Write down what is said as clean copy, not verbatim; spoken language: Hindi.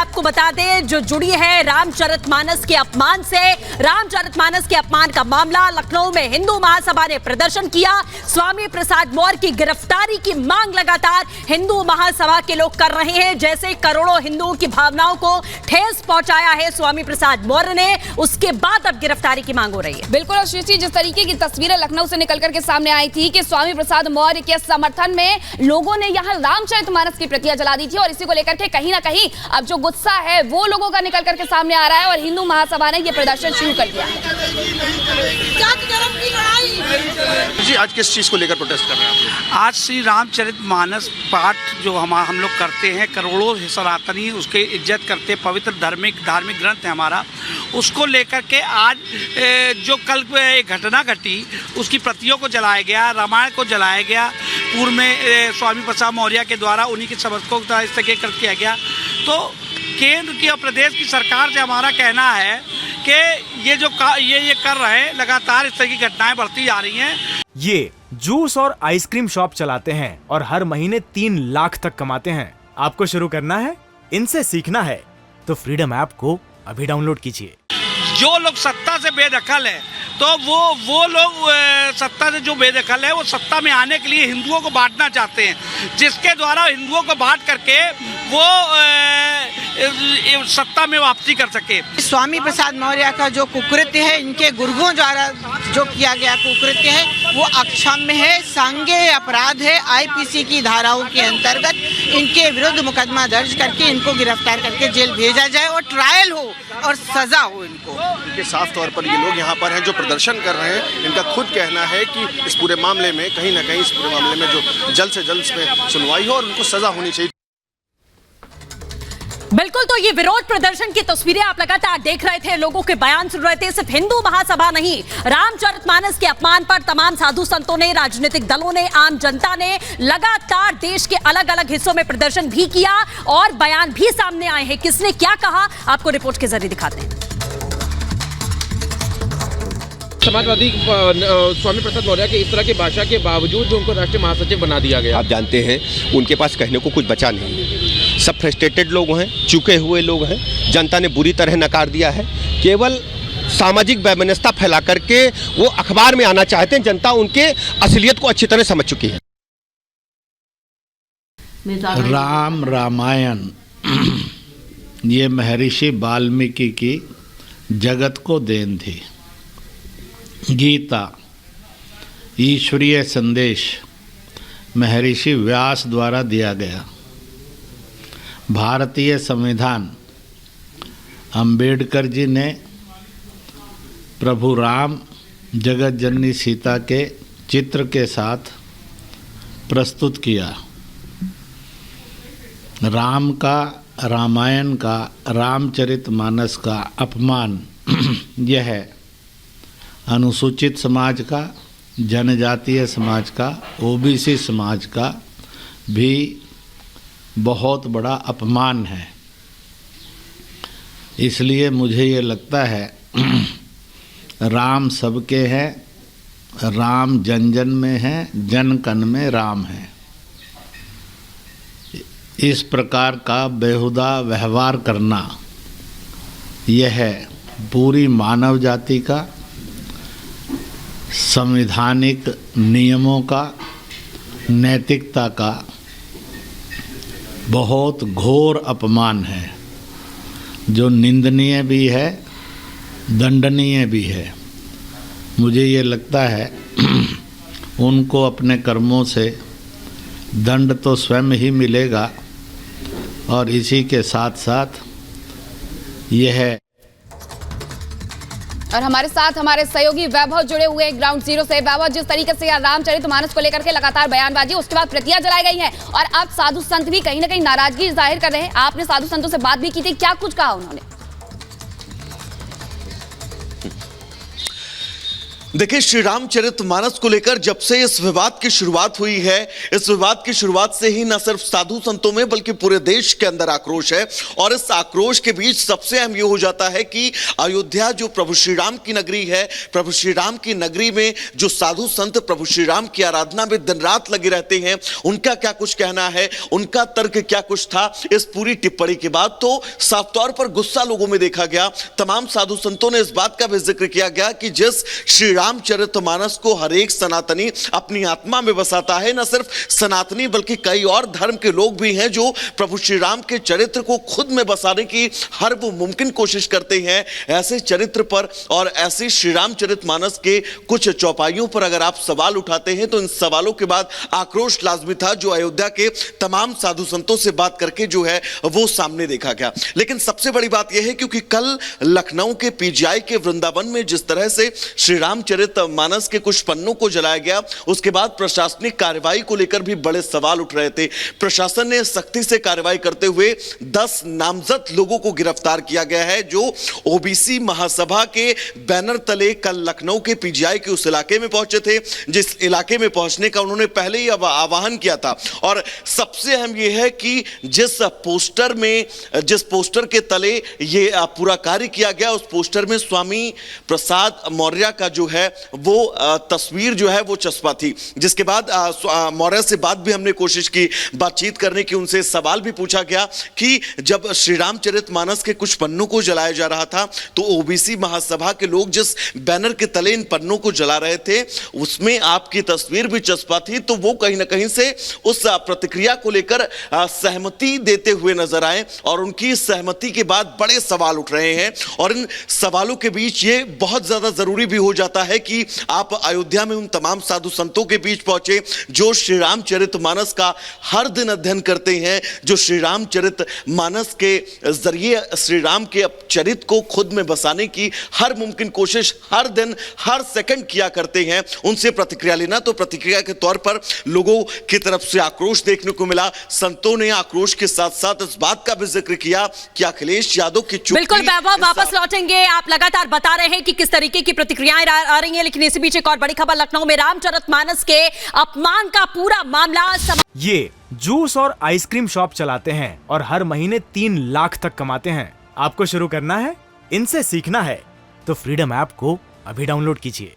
आपको बता दें जो जुड़ी है रामचरितमानस के अपमान से। रामचरितमानस के अपमान का मामला, लखनऊ में हिंदू महासभा ने प्रदर्शन किया। स्वामी प्रसाद मौर्य की गिरफ्तारी की मांग लगातार हिंदू महासभा के लोग कर रहे हैं। जैसे करोड़ों हिंदुओं की भावनाओं को ठेस पहुंचाया है स्वामी प्रसाद मौर्य ने, उसके बाद अब गिरफ्तारी की मांग हो रही है। बिल्कुल आशीष, जिस तरीके की तस्वीरें लखनऊ से निकल करके सामने आई थी कि स्वामी प्रसाद मौर्य के समर्थन में लोगों ने यहाँ रामचरितमानस की प्रतियां जला दी थी, और इसी को लेकर के कहीं ना कहीं अब जो गुस्सा है वो लोगों का निकल करके सामने आ रहा है, और हिंदू महासभा ने ये प्रदर्शन शुरू कर दिया है। जी, आज किस चीज को लेकर प्रोटेस्ट कर रहे हैं? आज श्री रामचरितमानस पाठ जो हम लोग करते हैं, करोड़ों सनातनी उसके इज्जत करते, पवित्र धार्मिक ग्रंथ है हमारा, उसको लेकर के आज जो कल एक घटना घटी उसकी प्रतियों को जलाया गया, रामायण को जलाया गया, पूर्व में स्वामी प्रसाद मौर्य के द्वारा उन्हीं के समर्थकों को इस तरह कर किया गया। तो केंद्र की और प्रदेश की सरकार से हमारा कहना है कि ये जो ये कर रहे हैं, लगातार इस तरह की घटनाएं बढ़ती जा रही हैं। ये जूस और आइसक्रीम शॉप चलाते हैं और हर महीने 3 लाख तक कमाते हैं। आपको शुरू करना है, इनसे सीखना है तो फ्रीडम ऐप को अभी डाउनलोड कीजिए। जो लोग सत्ता से बेदखल है, तो वो लोग सत्ता से जो बेदखल है वो सत्ता में आने के लिए हिंदुओं को बांटना चाहते हैं, जिसके द्वारा हिंदुओं को बांट करके वो सत्ता में वापसी कर सके। स्वामी प्रसाद मौर्य का जो कुकृत्य है, इनके गुरुओं द्वारा जो किया गया कुकृत्य है वो अक्षम्य है, सांघिक अपराध है। आईपीसी की धाराओं के अंतर्गत इनके विरुद्ध मुकदमा दर्ज करके इनको गिरफ्तार करके जेल भेजा जाए और ट्रायल हो और सजा हो इनको। देखिए, साफ तौर पर ये लोग यहाँ पर हैं जो प्रदर्शन कर रहे हैं, इनका खुद कहना है कि इस पूरे मामले में कहीं ना कहीं इस पूरे मामले में जो जल्द से जल्द इसमें सुनवाई हो और उनको सजा होनी चाहिए। बिल्कुल, तो ये विरोध प्रदर्शन की तस्वीरें आप लगातार देख रहे थे, लोगों के बयान सुन रहे थे। सिर्फ हिंदू महासभा नहीं, रामचरितमानस के अपमान पर तमाम साधु संतों ने, राजनीतिक दलों ने, आम जनता ने लगातार देश के अलग अलग हिस्सों में प्रदर्शन भी किया और बयान भी सामने आए हैं। किसने क्या कहा, आपको रिपोर्ट के जरिए दिखाते हैं। समाजवादी स्वामी प्रसाद मौर्य के इस तरह की भाषा के बावजूद जो उनको राष्ट्रीय महासचिव बना दिया गया। आप जानते हैं उनके पास कहने को कुछ बचा नहीं, सब फ्रस्ट्रेटेड लोग हैं, चुके हुए लोग हैं, जनता ने बुरी तरह नकार दिया है। केवल सामाजिक वैमनस्यता फैला करके वो अखबार में आना चाहते हैं। जनता उनके असलियत को अच्छी तरह समझ चुकी है। रामायण ये महर्षि वाल्मीकि की जगत को देन थी। गीता ईश्वरीय संदेश महर्षि व्यास द्वारा दिया गया। भारतीय संविधान अंबेडकर जी ने प्रभु राम जगत जननी सीता के चित्र के साथ प्रस्तुत किया। राम का, रामायण का, रामचरितमानस का अपमान यह अनुसूचित समाज का, जनजातीय समाज का, ओबीसी समाज का भी बहुत बड़ा अपमान है। इसलिए मुझे ये लगता है राम सबके हैं, राम जन जन में है, जन कन में राम है। इस प्रकार का बेहुदा व्यवहार करना यह पूरी मानव जाति का, संवैधानिक नियमों का, नैतिकता का बहुत घोर अपमान है, जो निंदनीय भी है, दंडनीय भी है। मुझे ये लगता है उनको अपने कर्मों से दंड तो स्वयं ही मिलेगा, और इसी के साथ साथ यह। और हमारे साथ हमारे सहयोगी वैभव जुड़े हुए ग्राउंड जीरो से। वैभव, जिस तरीके से रामचरितमानस को लेकर के लगातार बयानबाजी, उसके बाद प्रतियां जलाई गई हैं और अब साधु संत भी कहीं ना कहीं नाराजगी जाहिर कर रहे हैं। आपने साधु संतों से बात भी की थी, क्या कुछ कहा उन्होंने? देखिए, श्री रामचरितमानस को लेकर जब से इस विवाद की शुरुआत हुई है, इस विवाद की शुरुआत से ही न सिर्फ साधु संतों में बल्कि पूरे देश के अंदर आक्रोश है। और इस आक्रोश के बीच सबसे अहम ये हो जाता है कि अयोध्या जो प्रभु श्री राम की नगरी है, प्रभु श्री राम की नगरी में जो साधु संत प्रभु श्री राम की आराधना में दिन रात लगे रहते हैं, उनका क्या कुछ कहना है, उनका तर्क क्या कुछ था। इस पूरी टिप्पणी के बाद तो साफ तौर पर गुस्सा लोगों में देखा गया। तमाम साधु संतों ने इस बात का भी जिक्र किया गया कि जिस श्री रामचरितमानस को हर एक सनातनी अपनी आत्मा में बसाता है, न सिर्फ सनातनी बल्कि कई और धर्म के लोग भी हैं जो प्रभु श्री राम के चरित्र को खुद में बसाने की हर वो मुमकिन कोशिश करते हैं। ऐसे चरित्र पर और ऐसे श्री रामचरितमानस के कुछ चौपाइयों पर अगर आप सवाल उठाते हैं तो इन सवालों के बाद आक्रोश लाजमी था, जो अयोध्या के तमाम साधु संतों से बात करके जो है वो सामने देखा गया। लेकिन सबसे बड़ी बात यह है क्योंकि कल लखनऊ के पीजीआई के वृंदावन में जिस तरह से श्री रामचरितमानस के कुछ पन्नों को जलाया गया, उसके बाद प्रशासनिक कार्रवाई को लेकर भी बड़े सवाल उठ रहे थे। प्रशासन ने सख्ती से कार्रवाई करते हुए 10 नामजद लोगों को गिरफ्तार किया गया है, जो ओबीसी महासभा के बैनर तले कल लखनऊ के पीजीआई के उस इलाके में पहुंचे थे, जिस इलाके में पहुंचने का उन्होंने पहले ही आह्वान किया था। और सबसे अहम यह है कि जिस पोस्टर के तले ये पूरा कार्य किया गया, उस पोस्टर में स्वामी प्रसाद मौर्य का जो है वो तस्वीर जो है वो चस्पा थी। जिसके बाद मौर्य से बात भी हमने कोशिश की बातचीत करने की, उनसे सवाल भी पूछा गया कि जब श्री रामचरितमानस के कुछ पन्नों को जलाया जा रहा था तो ओबीसी महासभा के लोग जिस बैनर के तले इन पन्नों को जला रहे थे उसमें आपकी तस्वीर भी चस्पा थी, तो वो कहीं ना कहीं से उस प्रतिक्रिया को लेकर सहमति देते हुए नजर आए। और उनकी सहमति के बाद बड़े सवाल उठ रहे हैं और इन सवालों के बीच ये बहुत ज्यादा जरूरी भी हो जाता है कि आप अयोध्या में उन तमाम साधु संतों के बीच पहुंचे जो श्री रामचरितमानस का हर दिन अध्ययन करते हैं, जो श्री रामचरितमानस के जरिए श्री राम के चरित्र को खुद में बसाने की हर मुमकिन कोशिश हर दिन हर सेकंड किया करते हैं। उनसे प्रतिक्रिया लेना, तो प्रतिक्रिया के तौर पर लोगों की तरफ से आक्रोश देखने को मिला। संतों ने आक्रोश के साथ साथ इस बात का भी जिक्र किया कि अखिलेश यादव की चुप्पी। बिल्कुल वैभव, वापस लौटेंगे। आप लगातार बता रहे हैं कि किस तरीके की प्रतिक्रियाएं आ रही हैं, लेकिन इसी बीच एक और बड़ी खबर, लखनऊ में रामचरितमानस के अपमान का पूरा मामला। ये जूस और आइसक्रीम शॉप चलाते हैं और हर महीने 3 लाख तक कमाते हैं। आपको शुरू करना है, इनसे सीखना है, तो फ्रीडम ऐप को अभी डाउनलोड कीजिए।